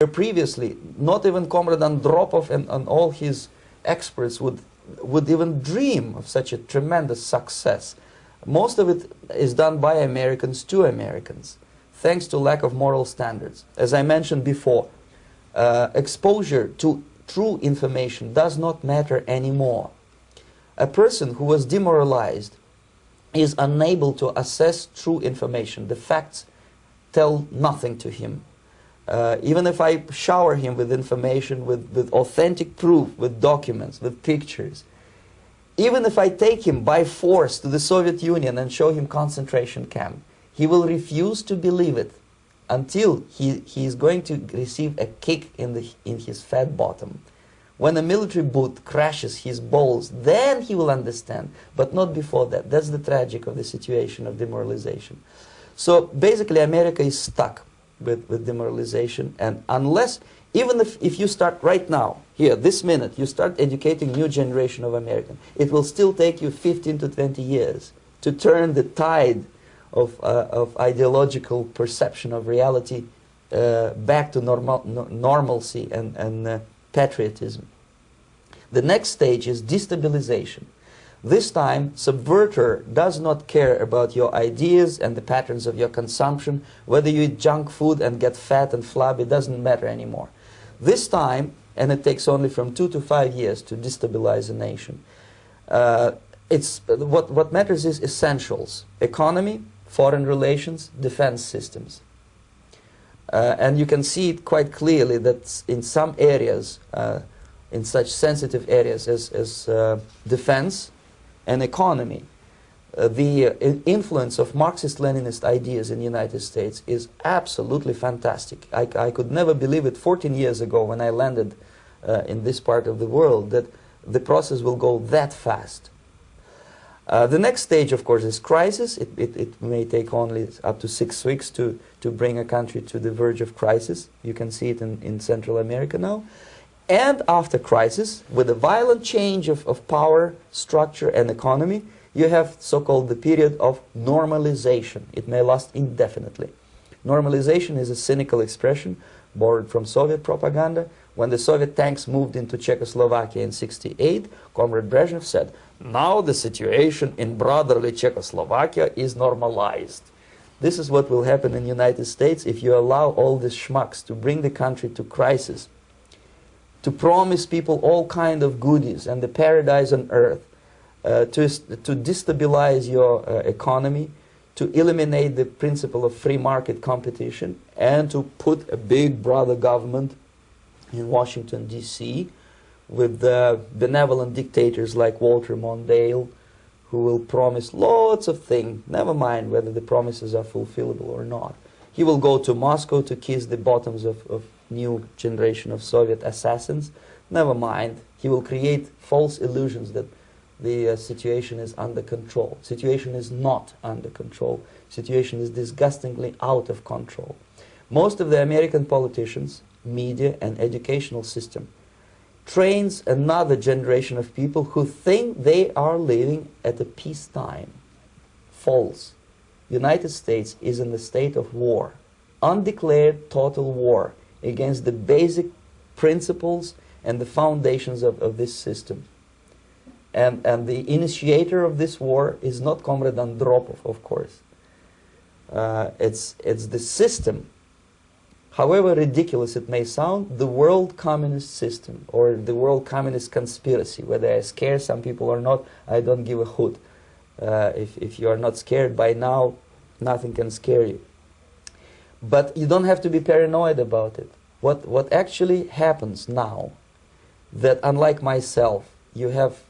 previously, not even Comrade Andropov and all his experts would even dream of such a tremendous success. Most of it is done by Americans to Americans, thanks to lack of moral standards. As I mentioned before, exposure to true information does not matter anymore. A person who was demoralized is unable to assess true information. The facts tell nothing to him. Even if I shower him with information, with authentic proof, with documents, with pictures, even if I take him by force to the Soviet Union and show him concentration camp, he will refuse to believe it until he is going to receive a kick in his fat bottom. When a military boot crashes his balls, then he will understand, but not before that. That's the tragic of the situation of demoralization. So basically America is stuck with demoralization, and unless, even if you start right now, here, this minute, you start educating new generation of Americans, it will still take you 15 to 20 years to turn the tide of ideological perception of reality back to normalcy and patriotism. The next stage is destabilization. This time, subverter does not care about your ideas and the patterns of your consumption. Whether you eat junk food and get fat and flabby, it doesn't matter anymore. This time, and it takes only from 2 to 5 years to destabilize a nation, what matters is essentials: economy, foreign relations, defense systems. And you can see it quite clearly that in some areas, in such sensitive areas as defense and economy, the influence of Marxist-Leninist ideas in the United States is absolutely fantastic. I could never believe it 14 years ago when I landed in this part of the world that the process will go that fast. The next stage, of course, is crisis. It may take only up to 6 weeks to bring a country to the verge of crisis. You can see it in Central America now. And after crisis, with a violent change of power, structure, and economy, you have so-called the period of normalization. It may last indefinitely. Normalization is a cynical expression borrowed from Soviet propaganda. When the Soviet tanks moved into Czechoslovakia in '68, Comrade Brezhnev said, "Now the situation in brotherly Czechoslovakia is normalized." This is what will happen in the United States if you allow all these schmucks to bring the country to crisis, to promise people all kind of goodies and the paradise on earth, to destabilize your economy, to eliminate the principle of free market competition, and to put a big brother government in Washington, D.C., with benevolent dictators like Walter Mondale, who will promise lots of things, never mind whether the promises are fulfillable or not. He will go to Moscow to kiss the bottoms of new generation of Soviet assassins. Never mind. He will create false illusions that the situation is under control. Situation is not under control. Situation is disgustingly out of control. Most of the American politicians, media, and educational system trains another generation of people who think they are living at a peacetime. False. United States is in the state of war, undeclared total war against the basic principles and the foundations of this system. And the initiator of this war is not Comrade Andropov, of course. It's the system. However ridiculous it may sound, the world communist system or the world communist conspiracy, whether I scare some people or not, I don't give a hoot. If you are not scared by now, nothing can scare you. But you don't have to be paranoid about it. What actually happens now, that unlike myself, you have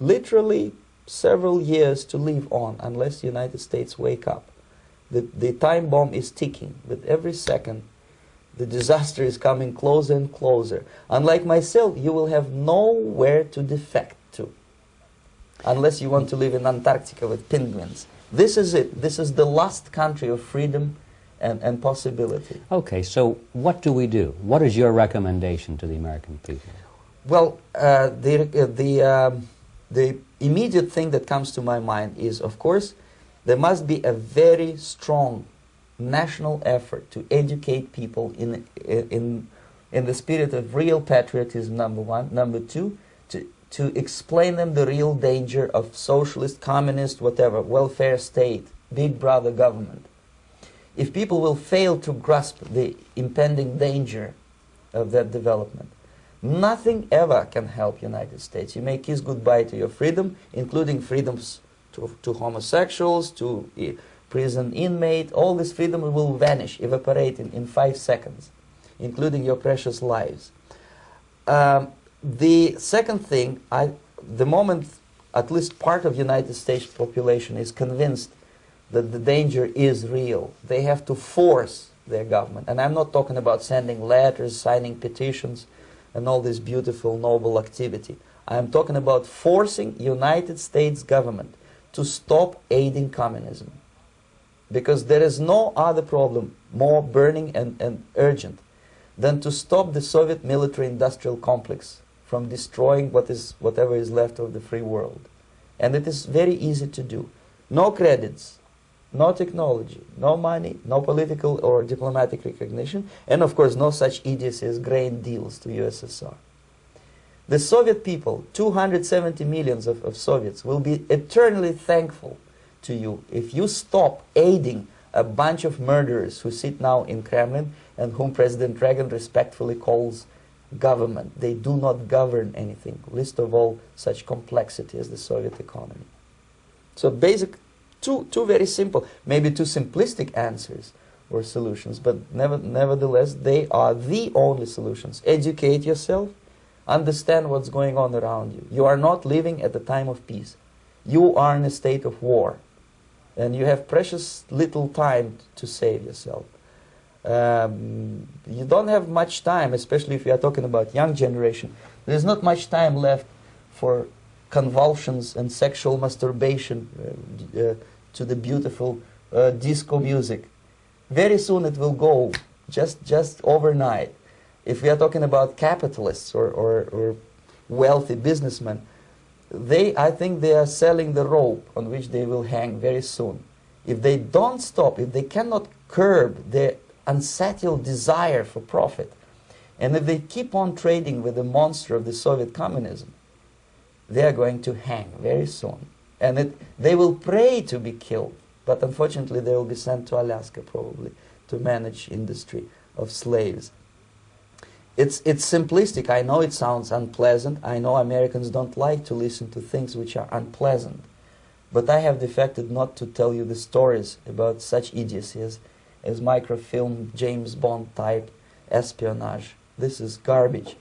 literally several years to live on unless the United States wake up. The time bomb is ticking. With every second, the disaster is coming closer and closer. Unlike myself, you will have nowhere to defect to, unless you want to live in Antarctica with penguins. This is it. This is the last country of freedom and possibility. Okay, so what do we do? What is your recommendation to the American people? Well, the immediate thing that comes to my mind is, of course, there must be a very strong national effort to educate people in the spirit of real patriotism, number one. Number two, to explain them the real danger of socialist, communist, whatever, welfare state, big brother government. If people will fail to grasp the impending danger of that development, nothing ever can help United States. You may kiss goodbye to your freedom, including freedoms to homosexuals, to prison inmate. All this freedom will vanish, evaporate in 5 seconds, including your precious lives. The second thing, the moment at least part of United States population is convinced that the danger is real, they have to force their government. And I'm not talking about sending letters, signing petitions, and all this beautiful, noble activity. I'm talking about forcing United States government to stop aiding communism. Because there is no other problem more burning and urgent than to stop the Soviet military-industrial complex from destroying whatever is left of the free world. And it is very easy to do. No credits, no technology, no money, no political or diplomatic recognition, and of course no such idiocy as grain deals to USSR. The Soviet people, 270 millions of Soviets, will be eternally thankful to you if you stop aiding a bunch of murderers who sit now in Kremlin and whom President Reagan respectfully calls government. They do not govern anything, least of all such complexity as the Soviet economy. So two very simple, maybe too simplistic answers or solutions, but nevertheless they are the only solutions. Educate yourself, understand what's going on around you. You are not living at a time of peace. You are in a state of war, and you have precious little time to save yourself. You don't have much time, especially if you are talking about young generation. There's not much time left for convulsions and sexual masturbation to the beautiful disco music. Very soon it will go, just overnight. If we are talking about capitalists or wealthy businessmen, I think they are selling the rope on which they will hang very soon. If they don't stop, if they cannot curb their unsettled desire for profit, and if they keep on trading with the monster of the Soviet communism, they are going to hang very soon. And they will pray to be killed, but unfortunately they will be sent to Alaska probably to manage industry of slaves. It's simplistic. I know it sounds unpleasant. I know Americans don't like to listen to things which are unpleasant. But I have defected not to tell you the stories about such idiocy as microfilm, James Bond type espionage. This is garbage.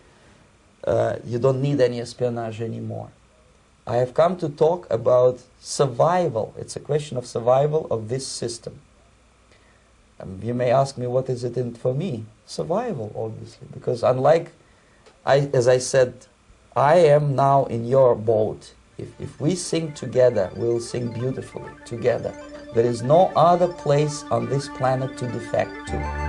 You don't need any espionage anymore. I have come to talk about survival. It's a question of survival of this system. You may ask me, what is it in for me? Survival, obviously, because unlike, as I said, I am now in your boat. If we sing together, we'll sing beautifully together. There is no other place on this planet to defect to.